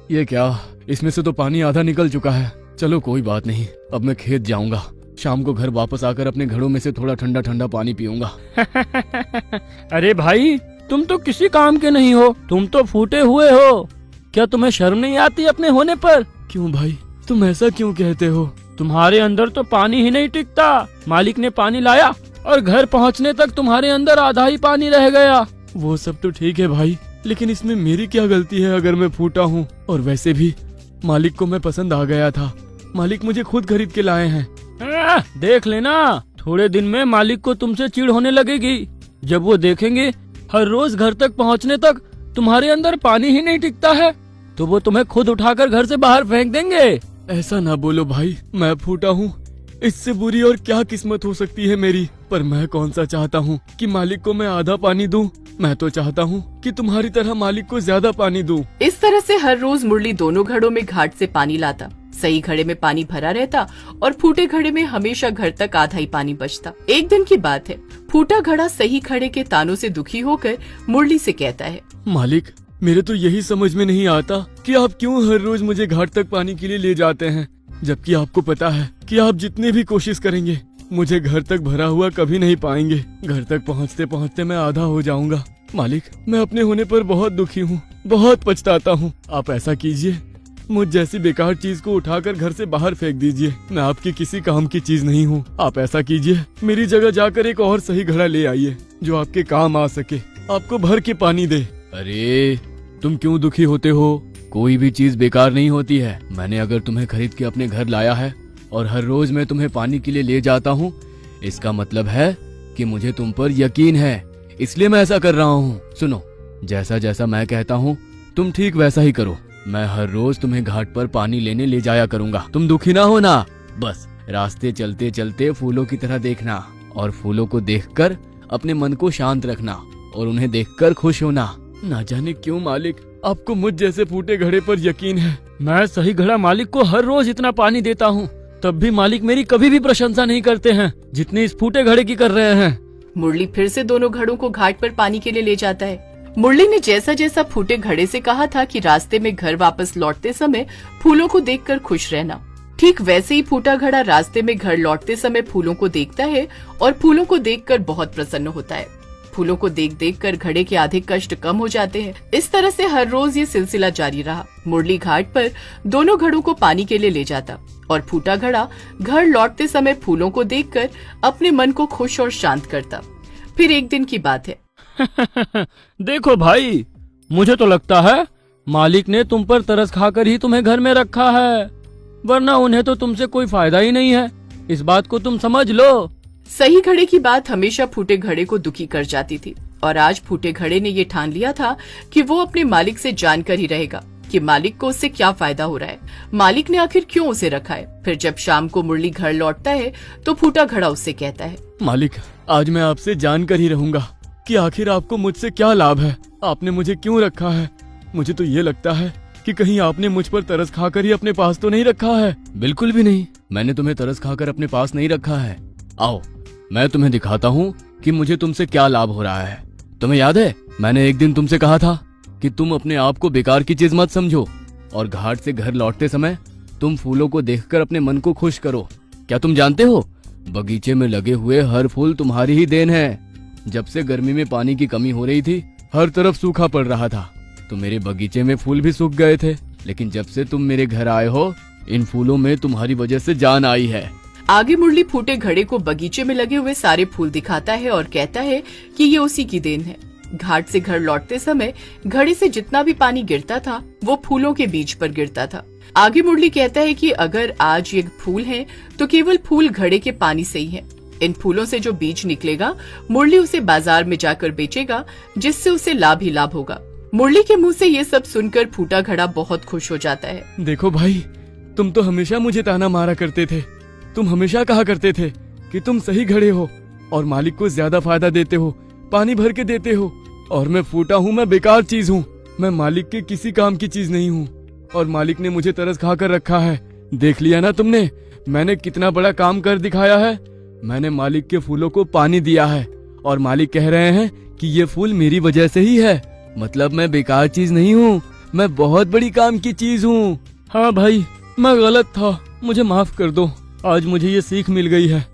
ये क्या, इसमें से तो पानी आधा निकल चुका है। चलो कोई बात नहीं, अब मैं खेत जाऊंगा। शाम को घर वापस आकर अपने घड़ों में से थोड़ा ठंडा ठंडा पानी पीऊंगा। अरे भाई, तुम तो किसी काम के नहीं हो, तुम तो फूटे हुए हो। क्या तुम्हें शर्म नहीं आती अपने होने पर? क्यों भाई, तुम ऐसा क्यों कहते हो? तुम्हारे अंदर तो पानी ही नहीं टिकता। मालिक ने पानी लाया और घर पहुंचने तक तुम्हारे अंदर आधा ही पानी रह गया। वो सब तो ठीक है भाई, लेकिन इसमें मेरी क्या गलती है अगर मैं फूटा हूँ? और वैसे भी मालिक को मैं पसंद आ गया था। मालिक मुझे खुद खरीद के लाए हैं। देख लेना, थोड़े दिन में मालिक को तुमसे चिढ़ होने लगेगी। जब वो देखेंगे हर रोज घर तक पहुंचने तक तुम्हारे अंदर पानी ही नहीं टिकता है, तो वो तुम्हें खुद उठाकर घर से बाहर फेंक देंगे। ऐसा ना बोलो भाई, मैं फूटा हूँ, इससे बुरी और क्या किस्मत हो सकती है मेरी। पर मैं कौन सा चाहता हूँ कि मालिक को मैं आधा पानी दूं। मैं तो चाहता हूँ कि तुम्हारी तरह मालिक को ज्यादा पानी दूं। इस तरह से हर रोज मुरली दोनों घड़ों में घाट से पानी लाता। सही घड़े में पानी भरा रहता और फूटे घड़े में हमेशा घर तक आधा ही पानी बचता। एक दिन की बात है, फूटा घड़ा सही घड़े के तानों से दुखी होकर मुरली से कहता है, मालिक, मेरे तो यही समझ में नहीं आता कि आप क्यों हर रोज मुझे घाट तक पानी के लिए ले जाते हैं, जबकि आपको पता है कि आप जितनी भी कोशिश करेंगे मुझे घर तक भरा हुआ कभी नहीं पाएंगे। घर तक पहुँचते पहुँचते मैं आधा हो जाऊंगा। मालिक, मैं अपने होने पर बहुत दुखी हूँ, बहुत पछताता हूँ। आप ऐसा कीजिए, मुझ जैसी बेकार चीज को उठाकर घर से बाहर फेंक दीजिए। मैं आपकी किसी काम की चीज नहीं हूँ। आप ऐसा कीजिए, मेरी जगह जाकर एक और सही घड़ा ले आइए जो आपके काम आ सके, आपको भर के पानी दे। अरे तुम क्यों दुखी होते हो? कोई भी चीज बेकार नहीं होती है। मैंने अगर तुम्हें खरीद के अपने घर लाया है और हर रोज मैं तुम्हें पानी के लिए ले जाता हूँ, इसका मतलब है कि मुझे तुम पर यकीन है, इसलिए मैं ऐसा कर रहा हूँ। सुनो, जैसा जैसा मैं कहता हूँ तुम ठीक वैसा ही करो। मैं हर रोज तुम्हें घाट पर पानी लेने ले जाया करूंगा। तुम दुखी ना हो ना। बस रास्ते चलते चलते फूलों की तरह देखना और फूलों को देखकर अपने मन को शांत रखना और उन्हें देखकर खुश होना। ना जाने क्यों मालिक, आपको मुझ जैसे फूटे घड़े पर यकीन है। मैं सही घड़ा मालिक को हर रोज इतना पानी देता हूँ, तब भी मालिक मेरी कभी भी प्रशंसा नहीं करते हैं जितनी इस फूटे घड़े की कर रहे हैं। मुरली फिर से दोनों घड़ों को घाट पर पानी के लिए ले जाता है। मुरली ने जैसा जैसा फूटे घड़े से कहा था कि रास्ते में घर वापस लौटते समय फूलों को देखकर खुश रहना, ठीक वैसे ही फूटा घड़ा रास्ते में घर लौटते समय फूलों को देखता है और फूलों को देखकर बहुत प्रसन्न होता है। फूलों को देख देख कर घड़े के आधे कष्ट कम हो जाते हैं। इस तरह से हर रोज ये सिलसिला जारी रहा। मुरली घाट पर दोनों घड़ों को पानी के लिए ले जाता और फूटा घड़ा घर लौटते समय फूलों को देखकर अपने मन को खुश और शांत करता। फिर एक दिन की बात है। देखो भाई, मुझे तो लगता है मालिक ने तुम पर तरस खाकर ही तुम्हें घर में रखा है, वरना उन्हें तो तुमसे कोई फायदा ही नहीं है। इस बात को तुम समझ लो। सही घड़े की बात हमेशा फूटे घड़े को दुखी कर जाती थी और आज फूटे घड़े ने ये ठान लिया था कि वो अपने मालिक से जानकर ही रहेगा कि मालिक को उससे क्या फायदा हो रहा है, मालिक ने आखिर क्यों उसे रखा है। फिर जब शाम को मुरली घर लौटता है तो फूटा घड़ा उससे कहता है, मालिक, आज मैं आपसे जानकर ही रहूंगा कि आखिर आपको मुझसे क्या लाभ है, आपने मुझे क्यों रखा है। मुझे तो ये लगता है कि कहीं आपने मुझ पर तरस खाकर ही अपने पास तो नहीं रखा है। बिल्कुल भी नहीं, मैंने तुम्हें तरस खाकर अपने पास नहीं रखा है। आओ, मैं तुम्हें दिखाता हूँ कि मुझे तुमसे क्या लाभ हो रहा है। तुम्हें याद है, मैंने एक दिन तुमसे कहा था कि तुम अपने आप को बेकार की चीज मत समझो और घाट से घर लौटते समय तुम फूलों को देखकर अपने मन को खुश करो। क्या तुम जानते हो, बगीचे में लगे हुए हर फूल तुम्हारी ही देन है। जब से गर्मी में पानी की कमी हो रही थी, हर तरफ सूखा पड़ रहा था, तो मेरे बगीचे में फूल भी सूख गए थे। लेकिन जब से तुम मेरे घर आए हो, इन फूलों में तुम्हारी वजह से जान आई है। आगे मुरली फूटे घड़े को बगीचे में लगे हुए सारे फूल दिखाता है और कहता है कि ये उसी की देन है। घाट से घर लौटते समय घड़े से जितना भी पानी गिरता था वो फूलों के बीज पर गिरता था। आगे मुरली कहता है कि अगर आज ये फूल हैं, तो केवल फूल घड़े के पानी से ही है। इन फूलों से जो बीज निकलेगा मुरली उसे बाजार में जाकर बेचेगा, जिससे उसे लाभ ही लाभ होगा। मुरली के मुंह से ये सब सुनकर फूटा घड़ा बहुत खुश हो जाता है। देखो भाई, तुम तो हमेशा मुझे ताना मारा करते थे। तुम हमेशा कहा करते थे कि तुम सही घड़े हो और मालिक को ज्यादा फायदा देते हो, पानी भर के देते हो, और मैं फूटा हूँ, मैं बेकार चीज हूँ, मैं मालिक के किसी काम की चीज नहीं हूँ और मालिक ने मुझे तरस खा कर रखा है। देख लिया ना तुमने, मैंने कितना बड़ा काम कर दिखाया है। मैंने मालिक के फूलों को पानी दिया है और मालिक कह रहे हैं कि ये फूल मेरी वजह से ही है। मतलब मैं बेकार चीज नहीं हूँ, मैं बहुत बड़ी काम की चीज हूँ। हाँ भाई, मैं गलत था, मुझे माफ कर दो। आज मुझे ये सीख मिल गई है